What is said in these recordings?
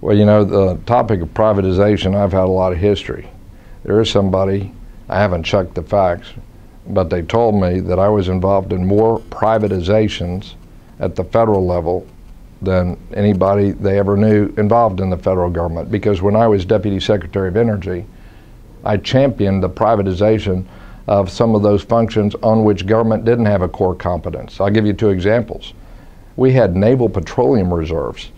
Well, you know, the topic of privatization, I've had a lot of history. There is somebody, I haven't checked the facts, but they told me that I was involved in more privatizations at the federal level than anybody they ever knew involved in the federal government. Because when I was Deputy Secretary of Energy, I championed the privatization of some of those functions on which government didn't have a core competence. I'll give you two examples. We had naval petroleum reserves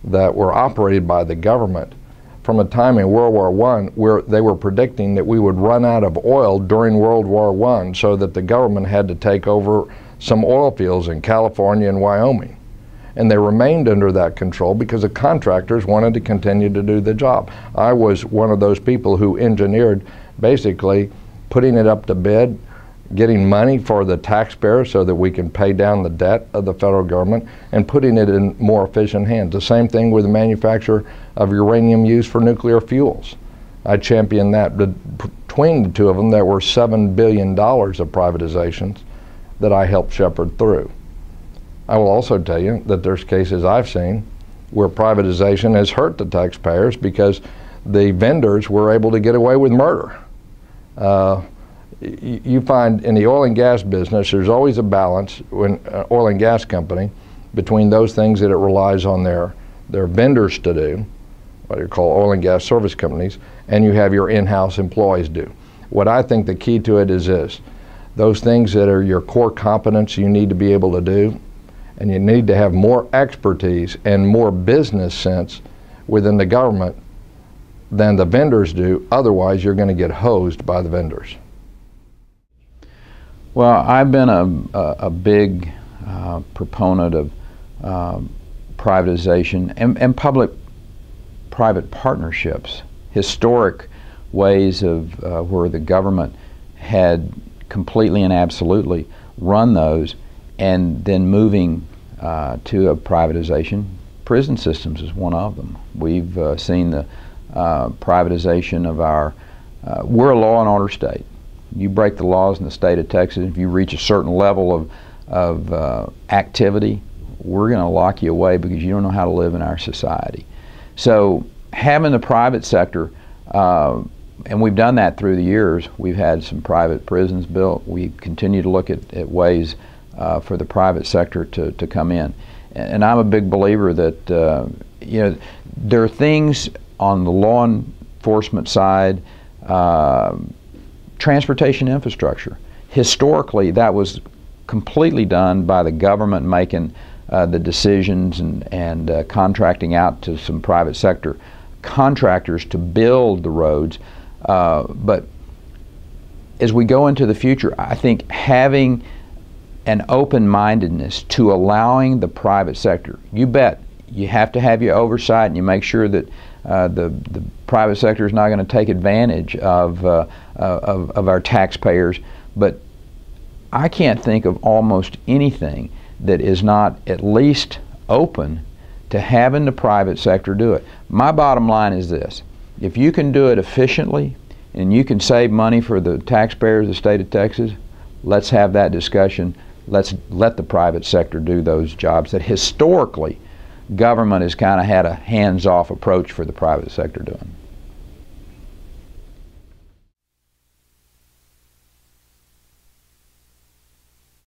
that were operated by the government from a time in World War I where they were predicting that we would run out of oil during World War I, so that the government had to take over some oil fields in California and Wyoming. And they remained under that control because the contractors wanted to continue to do the job. I was one of those people who engineered basically putting it up to bid, getting money for the taxpayer so that we can pay down the debt of the federal government, and putting it in more efficient hands. The same thing with the manufacture of uranium used for nuclear fuels. I championed that. Between the two of them, there were $7 billion of privatizations that I helped shepherd through. I will also tell you that there's cases I've seen where privatization has hurt the taxpayers because the vendors were able to get away with murder. You find in the oil and gas business, there's always a balance when an oil and gas company between those things that it relies on their vendors to do, what you call oil and gas service companies, and you have your in-house employees do. What I think the key to it is this: those things that are your core competence you need to be able to do, and you need to have more expertise and more business sense within the government than the vendors do. Otherwise, you're going to get hosed by the vendors. Well, I've been a big proponent of privatization and public-private partnerships, historic ways of where the government had completely and absolutely run those, and then moving to a privatization. Prison systems is one of them. We've seen the privatization of our, we're a law and order state. You break the laws in the state of Texas, if you reach a certain level of activity, we're going to lock you away because you don't know how to live in our society. So having the private sector, and we've done that through the years. We've had some private prisons built. We continue to look at ways for the private sector to come in. And I'm a big believer that you know, there are things on the law enforcement side, transportation infrastructure. Historically, that was completely done by the government making the decisions and contracting out to some private sector contractors to build the roads. But as we go into the future, I think having an open-mindedness to allowing the private sector, you bet, you have to have your oversight and you make sure that the private sector is not going to take advantage of our taxpayers. But I can't think of almost anything that is not at least open to having the private sector do it. My bottom line is this: if you can do it efficiently and you can save money for the taxpayers of the state of Texas, let's have that discussion. Let's let the private sector do those jobs that historically government has kind of had a hands-off approach for the private sector doing.